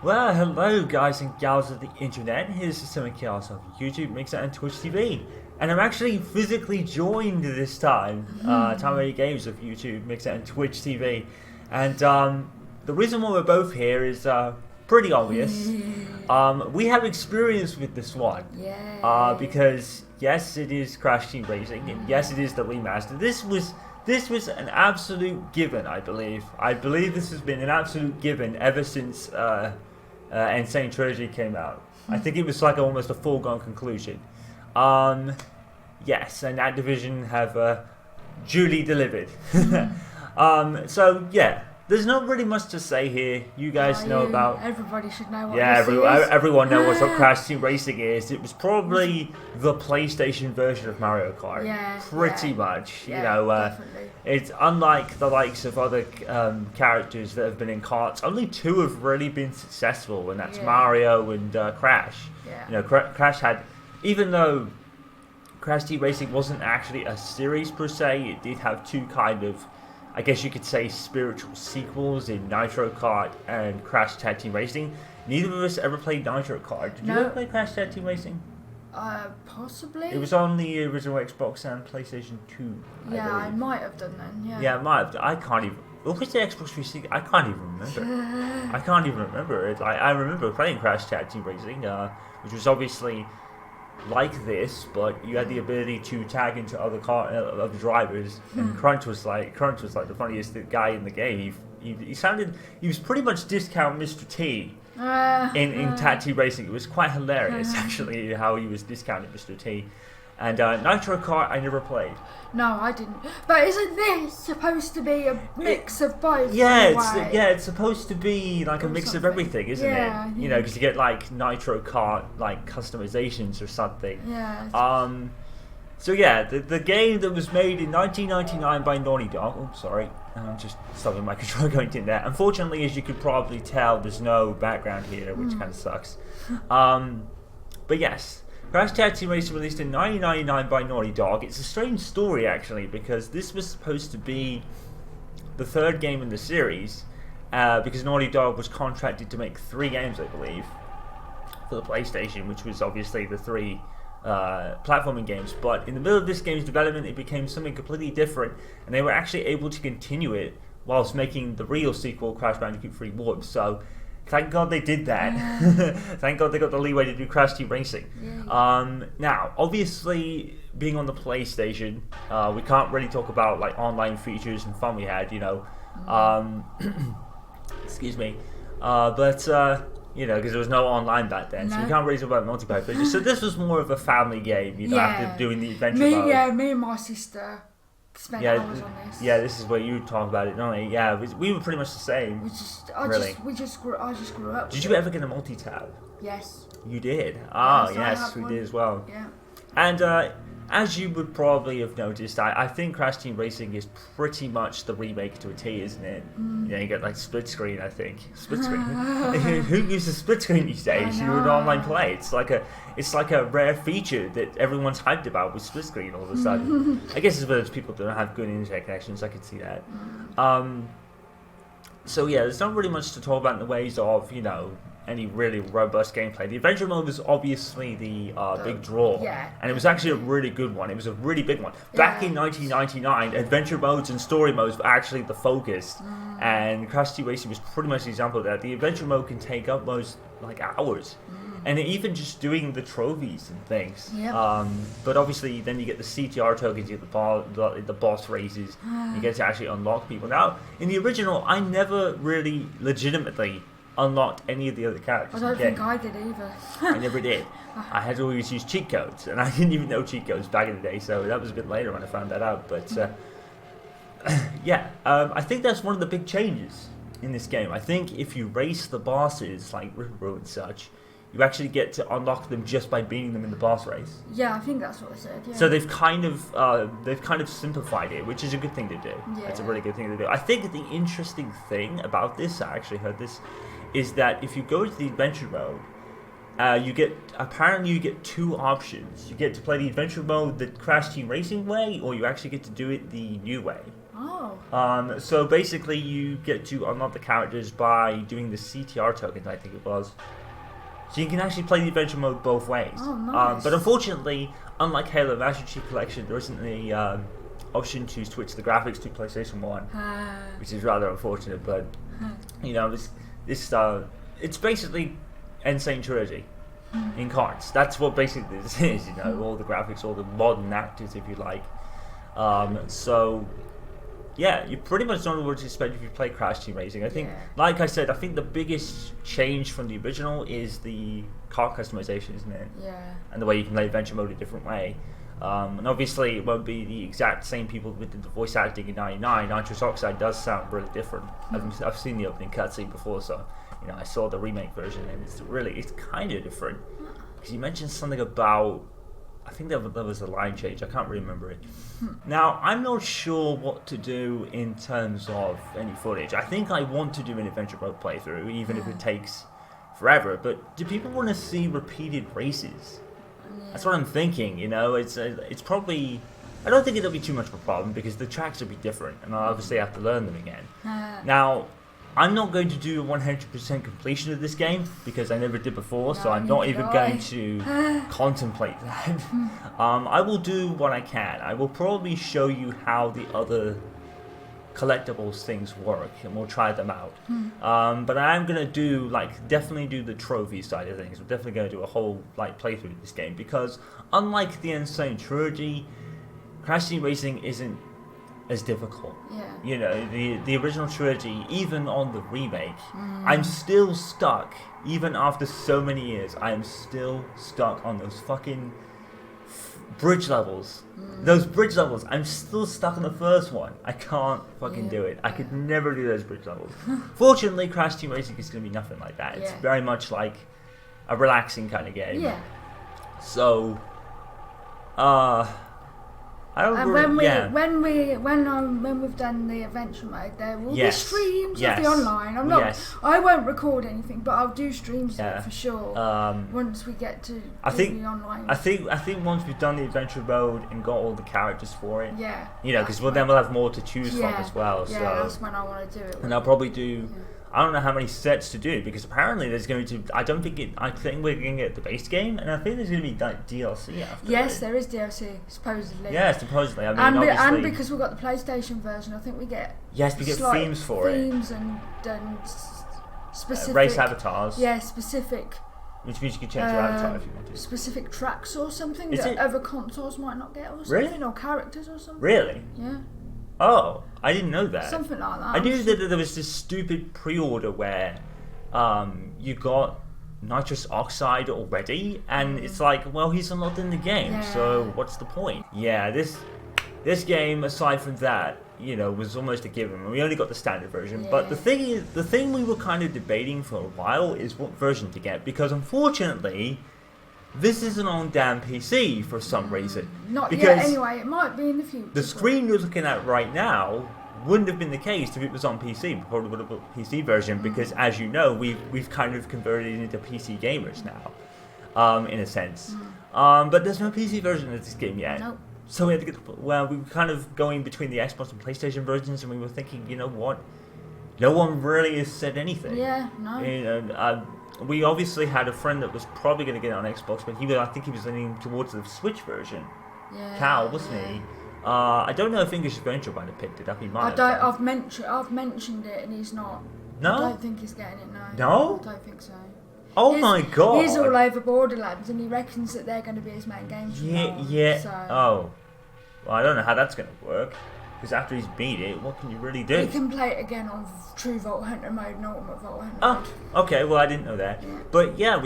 Well, hello guys and gals of the internet, here's The7chaos of YouTube, Mixer and Twitch TV. And I'm actually physically joined this time, TimeladyGames of YouTube, Mixer and Twitch TV. And the reason why we're both here is pretty obvious. We have experience with this one. Because yes, it is Crash Team Racing, and yes, it is the remaster. This was an absolute given, I believe. I believe this has been an absolute given ever since Insane Trilogy came out. I think it was like almost a foregone conclusion. Yes, and Activision have duly delivered. So yeah, there's not really much to say here. You guys know about. Everybody should know what yeah, this is. everyone knows what Crash Team Racing is. It was probably the PlayStation version of Mario Kart. Yeah, pretty much. Yeah, You know, definitely. it's unlike the likes of other characters that have been in karts. Only two have really been successful, and that's Mario and Crash. Yeah. You know, Crash had, even though Crash Team Racing wasn't actually a series per se, it did have two kind of, I guess you could say, spiritual sequels in Nitro Kart and Crash Tag Team Racing. Neither of us ever played Nitro Kart. Did you ever play Crash Tag Team Racing? Possibly. It was on the original Xbox and PlayStation 2. Yeah, I might have done then. Yeah. Yeah, I might have. I can't even. What was the Xbox 360? I can't even remember. I can't even remember it. I remember playing Crash Tag Team Racing, which was obviously like this, but you had the ability to tag into other other drivers. And Crunch was like the funniest guy in the game. He was pretty much discount Mr. T in Tag Team Racing. It was quite hilarious actually how he was discounting Mr. T. And Nitro Kart I never played. No, I didn't. But isn't this supposed to be a mix of both? Yeah, it's supposed to be like a mix of everything, isn't Yeah, it? You know, because you get like Nitro Kart like customizations or something. Yeah. So yeah, the game that was made in 1999 by Naughty Dog. Oh, sorry, I'm just stopping my controller going in there. Unfortunately, as you could probably tell, there's no background here, which kind of sucks. But yes. Crash Tag Team Racing released in 1999 by Naughty Dog. It's a strange story actually, because this was supposed to be the third game in the series, because Naughty Dog was contracted to make 3 games, I believe, for the PlayStation, which was obviously the 3 platforming games. But in the middle of this game's development, it became something completely different, and they were actually able to continue it whilst making the real sequel, Crash Bandicoot 3 Warped. So thank God they did that. Thank God they got the leeway to do Crash Team Racing. Now, obviously, being on the PlayStation, we can't really talk about like online features and fun we had, you know. Excuse me. But you know, because there was no online back then, so we can't really talk about multiplayer features. So this was more of a family game, you know, after doing the adventure mode. Yeah, me and my sister spent hours on this. Yeah, this is where you talk about it, don't we? Yeah, we were pretty much the same. I just grew up. Did you ever get a multi-tab? Yes. You did? Yes, we did as well. Yeah. And as you would probably have noticed, I think Crash Team Racing is pretty much the remake to a T, isn't it? Yeah, you get like split screen, I think. Split screen. Who uses split screen these days? You would online play. It's like a rare feature that everyone's hyped about with split screen all of a sudden. I guess it's for those people that don't have good internet connections. I can see that. So yeah, there's not really much to talk about in the ways of, you know, any really robust gameplay. The adventure mode was obviously the big draw, and it was actually a really good one. It was a really big one. Back in 1999, adventure modes and story modes were actually the focus, and Crash Team Racing was pretty much the example of that. The adventure mode can take up most like hours, and even just doing the trophies and things. But obviously, then you get the CTR tokens, you get the boss races, you get to actually unlock people. Now, in the original, I never really legitimately unlocked any of the other characters. I don't think I did either. I never did. I had to always use cheat codes, and I didn't even know cheat codes back in the day, so that was a bit later when I found that out. But yeah, I think that's one of the big changes in this game. I think if you race the bosses like Ripper and such, you actually get to unlock them just by beating them in the boss race. Yeah, I think that's what they said. Yeah. So they've kind of simplified it, which is a good thing to do. Yeah. It's a really good thing to do. I think the interesting thing about this, I actually heard this, is that if you go to the adventure mode, you get 2 options. You get to play the adventure mode the Crash Team Racing way, or you actually get to do it the new way. Oh. So basically, you get to unlock the characters by doing the CTR tokens, I think it was. So you can actually play the adventure mode both ways. Oh, nice. But unfortunately, unlike Halo Master Chief Collection, there isn't the option to switch the graphics to PlayStation 1, which is rather unfortunate. But you know, it's basically Insane Trilogy in cards. That's what basically this is. You know, all the graphics, all the modern actors, if you like. So yeah, you pretty much know what to expect if you play Crash Team Racing. I think, like I said, I think the biggest change from the original is the car customization, isn't it? Yeah. And the way you can play adventure mode a different way. And obviously, it won't be the exact same people with the voice acting in '99. Nitrous Oxide does sound really different. I've seen the opening cutscene before, so you know I saw the remake version, and it's kind of different. Because you mentioned something about, I think there was a line change. I can't remember it. Now, I'm not sure what to do in terms of any footage. I think I want to do an adventure mode playthrough, even if it takes forever. But do people want to see repeated races? That's what I'm thinking. You know, it's probably. I don't think it'll be too much of a problem because the tracks will be different, and I'll obviously have to learn them again. Now, I'm not going to do a 100% completion of this game because I never did before, so I'm not even going to contemplate that. I will do what I can. I will probably show you how the other collectibles things work, and we'll try them out. But I am going to definitely do the trophy side of things. We're definitely going to do a whole playthrough of this game because unlike the Insane Trilogy, Crash Team Racing isn't as difficult. Yeah. You know, the original trilogy, even on the remake, I'm still stuck. Even after so many years, I am still stuck on those fucking bridge levels. Those bridge levels, I'm still stuck on the first one. I can't fucking do it. I could never do those bridge levels. Fortunately, Crash Team Racing is going to be nothing like that. It's very much like a relaxing kind of game. Yeah. So, I don't really, when we've done the adventure mode, there will be streams of the online. I won't record anything, but I'll do streams of it for sure. Once we get to the online. I think once we've done the adventure mode and got all the characters for it. Yeah. You know, because then we'll have more to choose from as well. Yeah, so. that's when I want to do it. And I'll probably do. I don't know how many sets to do because apparently there's going to. I think we're going to get the base game, and I think there's going to be DLC after. Yes, there is DLC supposedly. Yeah, supposedly. I mean, and because we've got the PlayStation version, I think we get. Yes, we get themes for it. Themes and specific race avatars. Yeah, specific. Which means you can change your avatar if you want to. Specific tracks or something that other consoles might not get, or something, really? Or characters or something. Really? Yeah. Oh, I didn't know that. Something like that. I knew that there was this stupid pre-order where you got nitrous oxide already, and it's like, well, he's unlocked in the game, so what's the point? Yeah, this game, aside from that, you know, was almost a given. We only got the standard version, but the thing we were kind of debating for a while is what version to get, because unfortunately, this isn't on damn PC for some reason. Not yet, anyway. It might be in the future. The screen you're looking at right now wouldn't have been the case if it was on PC. We probably would have got the PC version because, as you know, we've kind of converted into PC gamers now, in a sense. But there's no PC version of this game yet. Nope. So we had to get. Well, we were kind of going between the Xbox and PlayStation versions, and we were thinking, you know what? No one really has said anything. Yeah, no. You know, we obviously had a friend that was probably going to get it on Xbox, but I think he was leaning towards the Switch version. Yeah. Cal, wasn't he? I don't know if English Adventure might have picked it up. He might. I've mentioned it, and he's not. No. I don't think he's getting it. No. No. I don't think so. My God. He's all over Borderlands, and he reckons that they're going to be his main games. Yeah. So. Oh. Well, I don't know how that's going to work. Because after he's beat it, what can you really do? You can play it again on True Vault Hunter mode and Ultimate Vault Hunter mode. Oh, okay. Well, I didn't know that. Yeah. But yeah,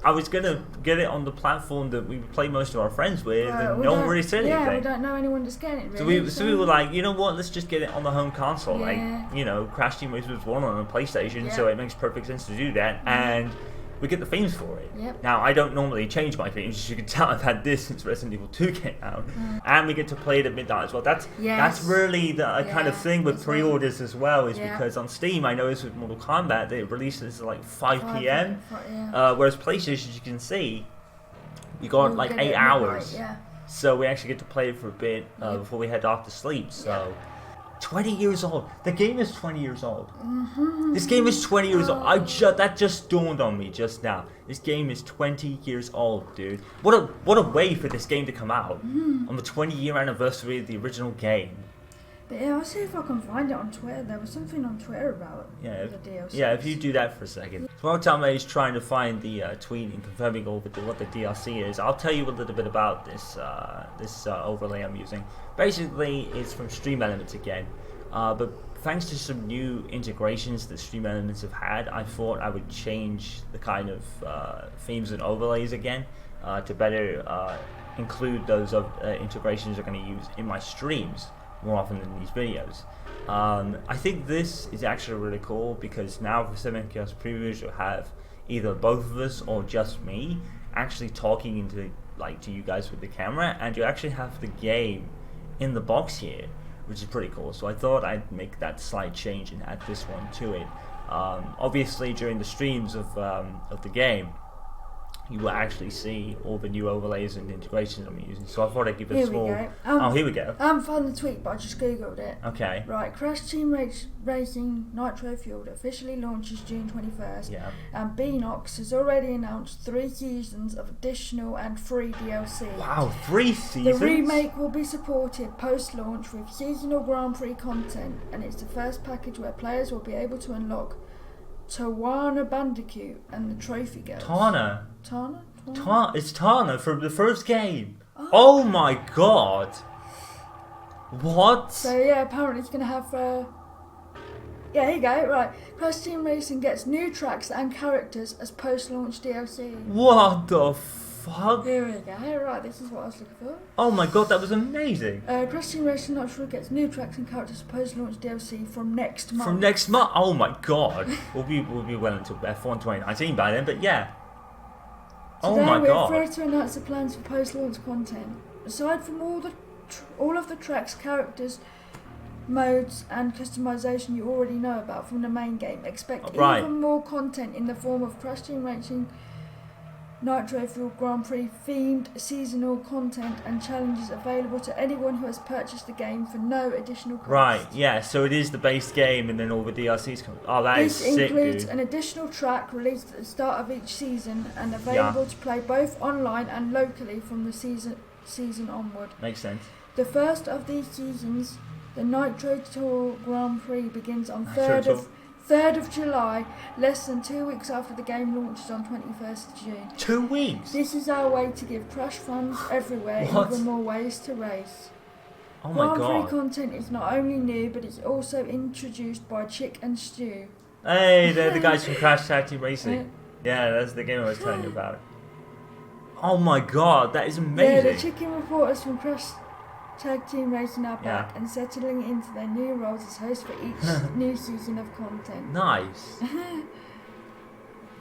I was gonna get it on the platform that we play most of our friends with, and no one really said anything. Yeah, we don't know anyone that's getting it. Really, so we were like, you know what? Let's just get it on the home console. Like, you know, Crash Team Racing was one on the PlayStation, so it makes perfect sense to do that. And we get the themes for it. Yep. Now, I don't normally change my themes. As you can tell, I've had this since Resident Evil 2 came out. And we get to play it at midnight as well. That's really the kind of thing with pre-orders as well, is because on Steam, I noticed with Mortal Kombat, it releases at like 5 p.m. Whereas PlayStation, as you can see, you got like 8 hours. So we actually get to play it for a bit before we head off to sleep. So 20 years old. The game is 20 years old. Mm-hmm. This game is 20 years old. That just dawned on me just now. This game is 20 years old, dude. What a way for this game to come out on the 20-year anniversary of the original game. But yeah, I'll see if I can find it on Twitter. There was something on Twitter about the DLC. Yeah, if you do that for a second. So while Timelady's trying to find the tweet and confirming what the DLC is, I'll tell you a little bit about this overlay I'm using. Basically, it's from Stream Elements again, but thanks to some new integrations that Stream Elements have had, I thought I would change the kind of themes and overlays again to better include those integrations I'm going to use in my streams more often than these videos. I think this is actually really cool because now for The7chaos previews you'll have either both of us or just me actually talking into to you guys with the camera, and you actually have the game in the box here, which is pretty cool. So I thought I'd make that slight change and add this one to it. Obviously during the streams of the game you will actually see all the new overlays and integrations I'm using. So I thought I'd give it a small... Here we go. I haven't found the tweet, but I just googled it. Okay. Right, Crash Team Racing Nitro Fueled officially launches June 21st. Yeah. And Beanox has already announced 3 seasons of additional and free DLC. Wow, 3 seasons? The remake will be supported post-launch with seasonal Grand Prix content, and it's the first package where players will be able to unlock Tawana Bandicoot and the Trophy Girls. Tana? It's Tana from the first game. Oh my god. What? So yeah, apparently it's going to have... yeah, here you go. Right. Crash Team Racing gets new tracks and characters as post-launch DLC. What the fuck? Here we go. Right, this is what I was looking for. Oh my god, that was amazing. Crash Team Racing Nitro gets new tracks and characters as post-launch DLC from next month. From next month? Oh my god. we'll be well into F1 2019 by then, but yeah. Today oh my god. We're free to announce the plans for post-launch content. Aside from all of the tracks, characters, modes and customization you already know about from the main game, expect even more content in the form of Crash Team Racing Nitro Fuel Grand Prix themed seasonal content and challenges available to anyone who has purchased the game for no additional cost. Right, yeah, so it is the base game and then all the DLCs come. Oh, that is sick, dude. This includes an additional track released at the start of each season and available to play both online and locally from the season onward. Makes sense. The first of these seasons, the Nitro Tour Grand Prix, begins on 3rd of July, less than 2 weeks after the game launches on 21st of June. 2 weeks? This is our way to give Crash fans everywhere even more ways to race. Oh my god. Grand Prix content is not only new, but it's also introduced by Chick and Stu. Hey, they're the guys from Crash Team Racing. Yeah, that's the game I was telling you about. Oh my god, that is amazing. Yeah, the chicken reporters from Crash Tag Team Racing are back and settling into their new roles as hosts for each new season of content. Nice.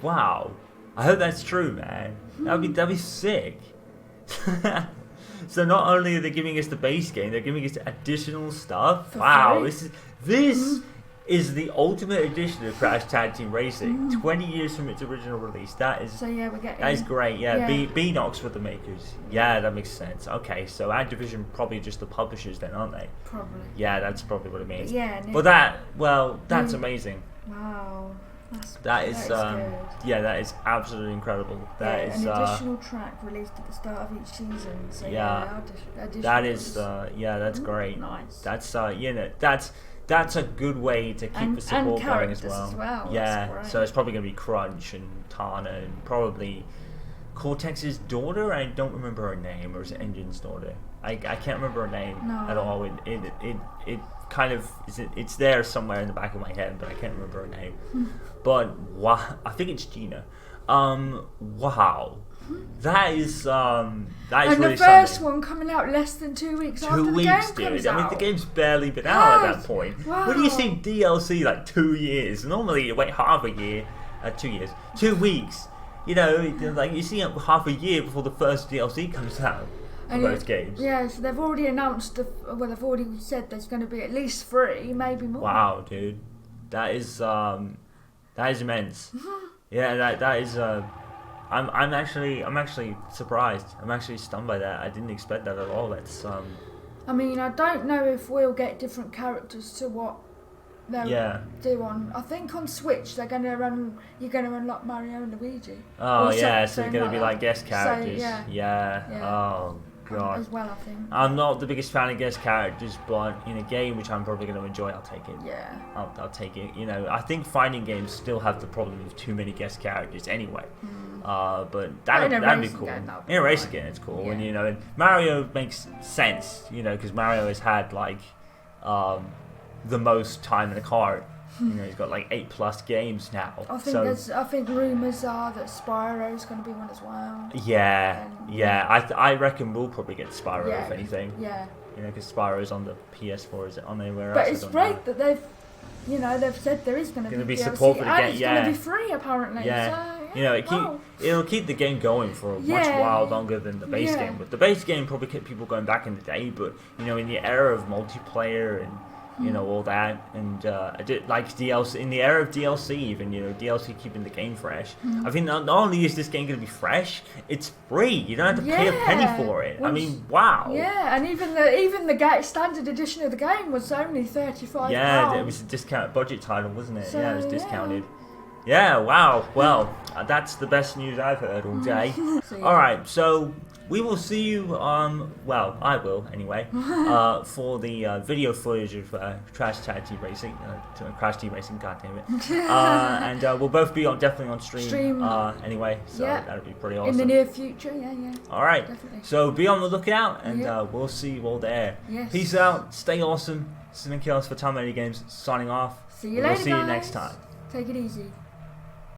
Wow. I hope that's true, man. That'd be sick. So not only are they giving us the base game, they're giving us additional stuff. Wow, this is the ultimate edition of Crash Tag Team Racing. 20 years from its original release. That is great. Yeah, Beanox were the makers. Yeah, that makes sense. Okay, so Activision probably just the publishers then, aren't they? Probably. Yeah, that's probably what it means. But that's amazing. Wow. That is that is absolutely incredible. That is an additional track released at the start of each season. So that's great. Nice. That's a good way to keep the support going as well. Yeah, so it's probably going to be Crunch and Tana and probably Cortex's daughter. I don't remember her name, or is it Engine's daughter? I can't remember her name at all. It kind of it's there somewhere in the back of my head, but I can't remember her name. But wow, I think it's Gina. Wow. That is and really the first something. One coming out less than 2 weeks after the game comes out. I mean, the game's barely been out at that point. Wow. When do you see DLC like 2 years? Normally you wait half a year, 2 years, 2 weeks. You know, like you see half a year before the first DLC comes out for those games. Yeah, so they've already announced. They've already said there's going to be at least 3, maybe more. Wow, dude, that is immense. Yeah, that is. I'm actually surprised. I'm actually stunned by that. I didn't expect that at all. I mean, I don't know if we'll get different characters to what they'll do on. I think on Switch you're going to unlock Mario and Luigi. Oh yeah, so they're going to be like guest characters. So, yeah. Oh god. As well, I think. I'm not the biggest fan of guest characters, but in a game which I'm probably going to enjoy, I'll take it. Yeah. I'll take it. You know, I think fighting games still have the problem of too many guest characters anyway. But that'd be cool. In a racing game, it's cool. And you know, and Mario makes sense. You know, because Mario has had like the most time in a car. You know, he's got like 8+ games now. I think rumours are that Spyro's going to be one as well. Yeah. I reckon we'll probably get Spyro if anything. Yeah. You know, because Spyro's on the PS4. Is it on anywhere else? But it's great that they've said there is going to be DLC, support for the game. It's going to be free apparently. Yeah. So, you know, it'll keep the game going for a much while longer than the base game. But the base game probably kept people going back in the day. But you know, in the era of multiplayer and you know all that, and I did like DLC in the era of DLC. Even you know, DLC keeping the game fresh. I think not only is this game going to be fresh, it's free. You don't have to pay a penny for it. I mean, wow. Yeah, and even the standard edition of the game was only £35. Yeah, it was a discount budget title, wasn't it? So, it was discounted. Yeah, wow. Well, that's the best news I've heard all day. Alright, so we will see you, well, I will anyway, for the video footage of Crash Team Racing, god damn it. And we'll both be definitely on stream anyway, so that'll be pretty awesome. In the near future, Alright, definitely. So be on the lookout, and we'll see you all there. Yes. Peace out, stay awesome. This has been Chaos for TimeladyGames signing off. See you later, We'll see you next time. Take it easy.